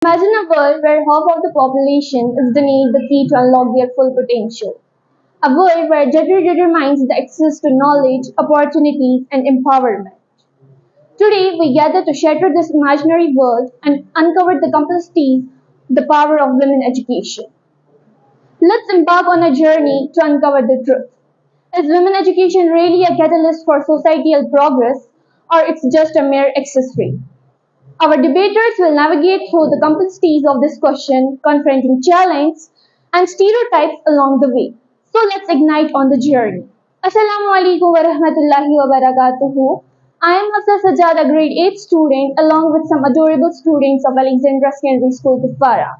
Imagine a world where half of the population is denied the key to unlock their full potential. A world where gender determines the access to knowledge, opportunities, and empowerment. Today, we gather to shatter this imaginary world and uncover the complexities, the power of women education. Let's embark on a journey to uncover the truth. Is women education really a catalyst for societal progress, or it's just a mere accessory? Our debaters will navigate through the complexities of this question, confronting challenges and stereotypes along the way. So let's ignite on the journey. Assalamu alaikum wa rahmatullahi wa barakatuhu. I am Hafsa Sajjad, a grade 8 student, along with some adorable students of Alexandra Secondary School, Kufara.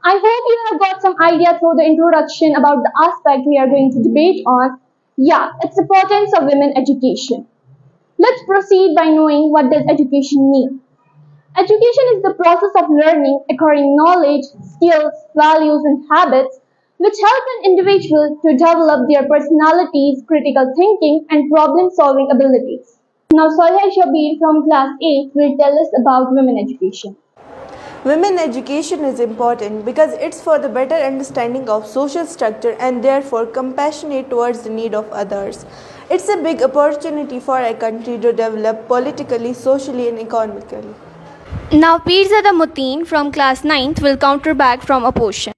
I hope you have got some idea through the introduction about the aspect we are going to debate on. Yeah, it's importance of women education. Let's proceed by knowing what does education mean. Education is the process of learning, acquiring knowledge, skills, values, and habits which help an individual to develop their personalities, critical thinking, and problem solving abilities. Now, Salih Shabir from class 8 will tell us about women education. Women education is important because it's for the better understanding of social structure and therefore compassionate towards the need of others. It's a big opportunity for a country to develop politically, socially, and economically. Now Pirzada Muteen from class 9th will counter back from opposition.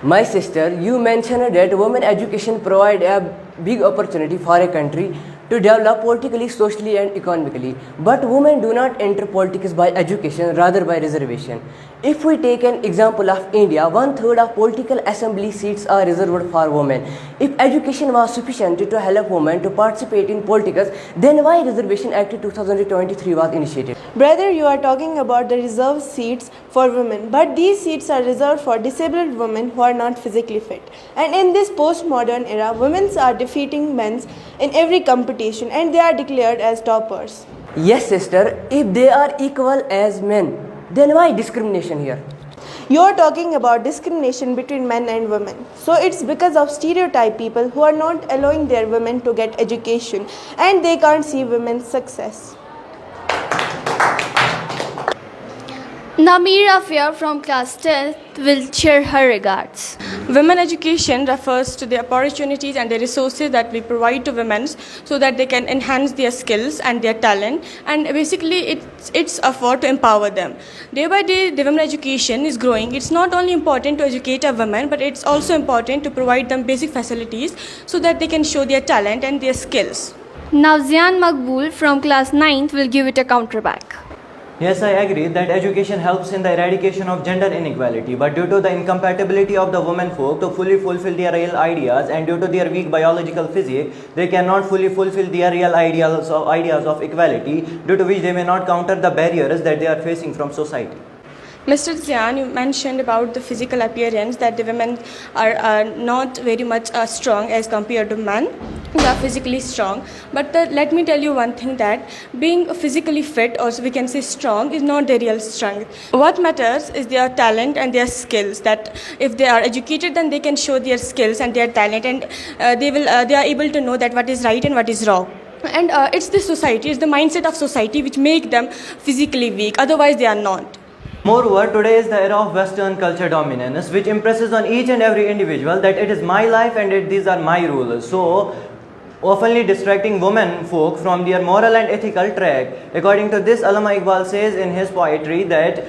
My sister, you mentioned that women education provide a big opportunity for a country to develop politically, socially and economically. But women do not enter politics by education, rather by reservation. If we take an example of India, 1/3 of political assembly seats are reserved for women. If education was sufficient to help women to participate in politics, then why Reservation Act 2023 was initiated? Brother, you are talking about the reserved seats for women, but these seats are reserved for disabled women who are not physically fit. And in this postmodern era, women are defeating men in every competition and they are declared as toppers. Yes, sister, if they are equal as men, then why discrimination here? You are talking about discrimination between men and women. So it's because of stereotype people who are not allowing their women to get education and they can't see women's success. Namira Afia from class 10th will share her regards. Women education refers to the opportunities and the resources that we provide to women so that they can enhance their skills and their talent, and basically it's effort to empower them. Day by day the women education is growing. It's not only important to educate a woman, but it's also important to provide them basic facilities so that they can show their talent and their skills. Now Zian Makbul from class 9th will give it a counter back. Yes, I agree that education helps in the eradication of gender inequality, but due to the incompatibility of the women folk to fully fulfill their real ideas and due to their weak biological physique, they cannot fully fulfill their real ideas of equality, due to which they may not counter the barriers that they are facing from society. Mr. Zian, you mentioned about the physical appearance that the women are not very much strong as compared to men. They are physically strong. But let me tell you one thing, that being physically fit, or we can say strong, is not the real strength. What matters is their talent and their skills. That if they are educated, then they can show their skills and their talent, and they are able to know that what is right and what is wrong. And it's the society, it's the mindset of society which make them physically weak. Otherwise, they are not. Moreover, today is the era of Western culture dominance, which impresses on each and every individual that it is my life and these are my rules. So, oftenly distracting women folk from their moral and ethical track. According to this, Allama Iqbal says in his poetry that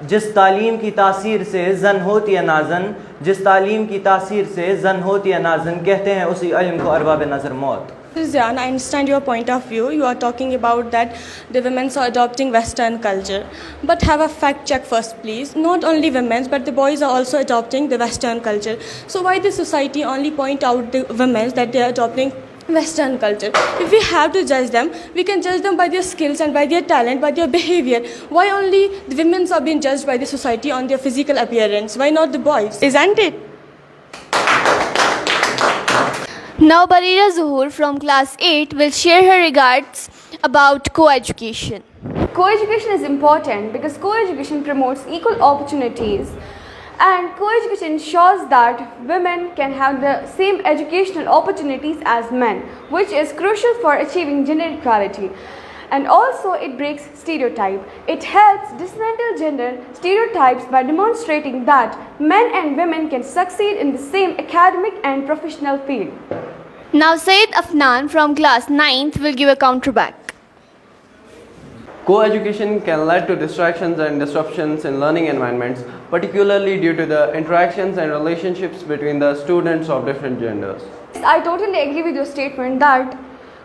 जिस तालीम की तासीर से जन होती है नाजन, जिस तालीम की तासीर से जन होती है नाजन, कहते हैं उसी इल्म को अरबाब नज़र मौत. Zian, I understand your point of view. You are talking about that the women are adopting Western culture. But have a fact check first, please. Not only women, but the boys are also adopting the Western culture. So why the society only point out the women that they are adopting Western culture? If we have to judge them, we can judge them by their skills and by their talent, by their behavior. Why only the women are being judged by the society on their physical appearance? Why not the boys? Isn't it? Now Barira Zuhur from class 8 will share her regards about co-education. Co-education is important because co-education promotes equal opportunities and co-education ensures that women can have the same educational opportunities as men, which is crucial for achieving gender equality. and also it breaks stereotype. It helps dismantle gender stereotypes by demonstrating that men and women can succeed in the same academic and professional field. Now Syed Afnan from class 9th will give a counter back. Co-education can lead to distractions and disruptions in learning environments, particularly due to the interactions and relationships between the students of different genders. I totally agree with your statement that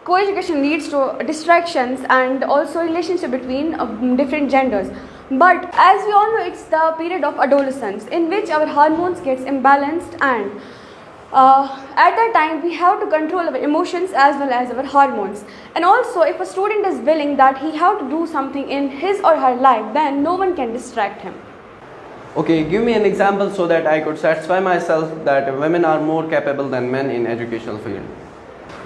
co-education leads to distractions and also relationship between different genders. But as we all know, it's the period of adolescence in which our hormones gets imbalanced, and at that time we have to control our emotions as well as our hormones. And also, if a student is willing that he have to do something in his or her life, then no one can distract him. Okay, give me an example so that I could satisfy myself that women are more capable than men in educational field.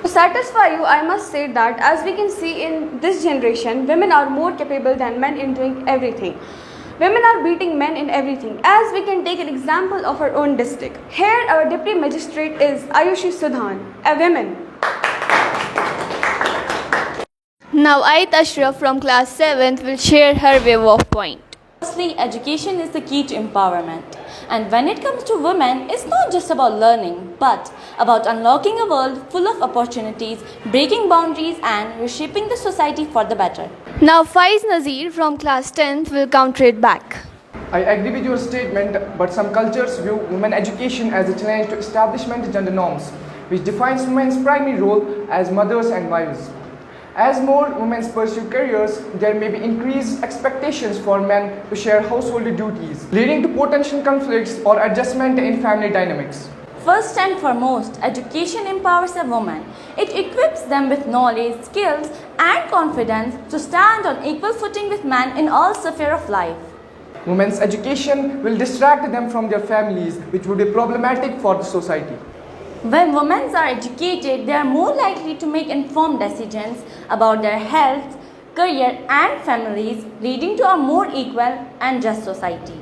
To satisfy you, I must say that as we can see in this generation, women are more capable than men in doing everything. Women are beating men in everything. As we can take an example of our own district. Here our deputy magistrate is Ayushi Sudhan, a woman. Now Ait Ashraf from class 7th will share her view of point. Firstly, education is the key to empowerment. And when it comes to women, it's not just about learning, but about unlocking a world full of opportunities, breaking boundaries, and reshaping the society for the better. Now Faiz Nazir from class 10th will counter it back. I agree with your statement, but some cultures view women education as a challenge to establishment gender norms, which defines women's primary role as mothers and wives. As more women pursue careers, there may be increased expectations for men to share household duties, leading to potential conflicts or adjustment in family dynamics. First and foremost, education empowers a woman. It equips them with knowledge, skills, and confidence to stand on equal footing with men in all spheres of life. Women's education will distract them from their families, which would be problematic for the society. When women are educated, they are more likely to make informed decisions about their health, career, and families, leading to a more equal and just society.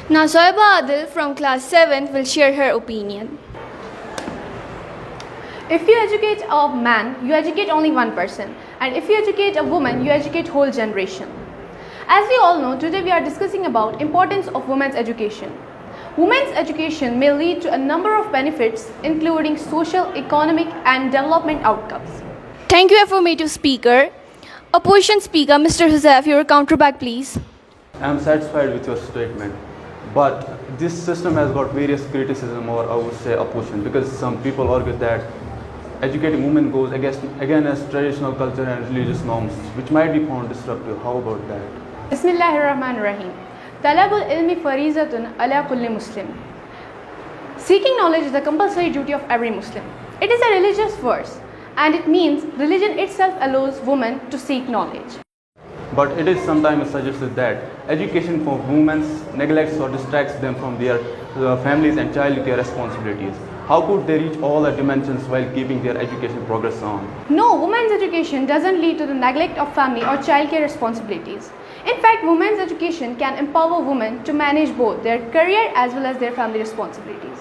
Now Soiba Adil from class 7th will share her opinion. If you educate a man, you educate only one person, and if you educate a woman, you educate whole generation. As we all know, today we are discussing about importance of women's education. Women's education may lead to a number of benefits, including social, economic, and development outcomes. Thank you, affirmative speaker. Opposition speaker, Mr. Huzef, your counter back, please. I am satisfied with your statement, but this system has got various criticism, or I would say opposition, because some people argue that educating women goes against traditional culture and religious norms, which might be found disruptive. How about that? Bismillahirrahmanirrahim. Talabul ilmi farizatun ala kulli Muslim. Seeking knowledge is a compulsory duty of every Muslim. It is a religious verse, and it means religion itself allows women to seek knowledge. But it is sometimes suggested that education for women neglects or distracts them from their families and child care responsibilities. How could they reach all the dimensions while keeping their education progress on? No, women's education doesn't lead to the neglect of family or childcare responsibilities. In fact, women's education can empower women to manage both their career as well as their family responsibilities.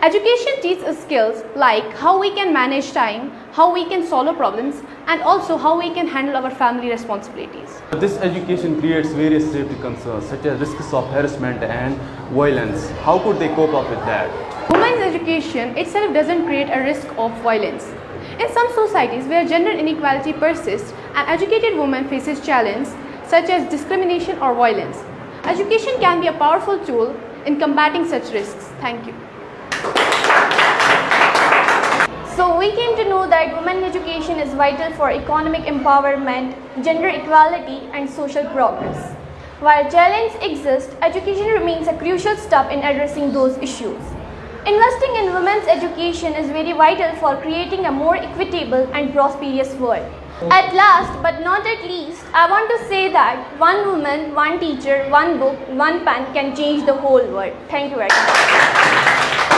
Education teaches us skills like how we can manage time, how we can solve problems, and also how we can handle our family responsibilities. This education creates various safety concerns such as risks of harassment and violence. How could they cope up with that? Women's education itself doesn't create a risk of violence. In some societies where gender inequality persists, an educated woman faces challenges such as discrimination or violence. Education can be a powerful tool in combating such risks. Thank you. So we came to know that women education is vital for economic empowerment, gender equality, and social progress. While challenges exist, education remains a crucial step in addressing those issues. Investing in women's education is very vital for creating a more equitable and prosperous world. At last, but not at least, I want to say that one woman, one teacher, one book, one pen can change the whole world. Thank you very much.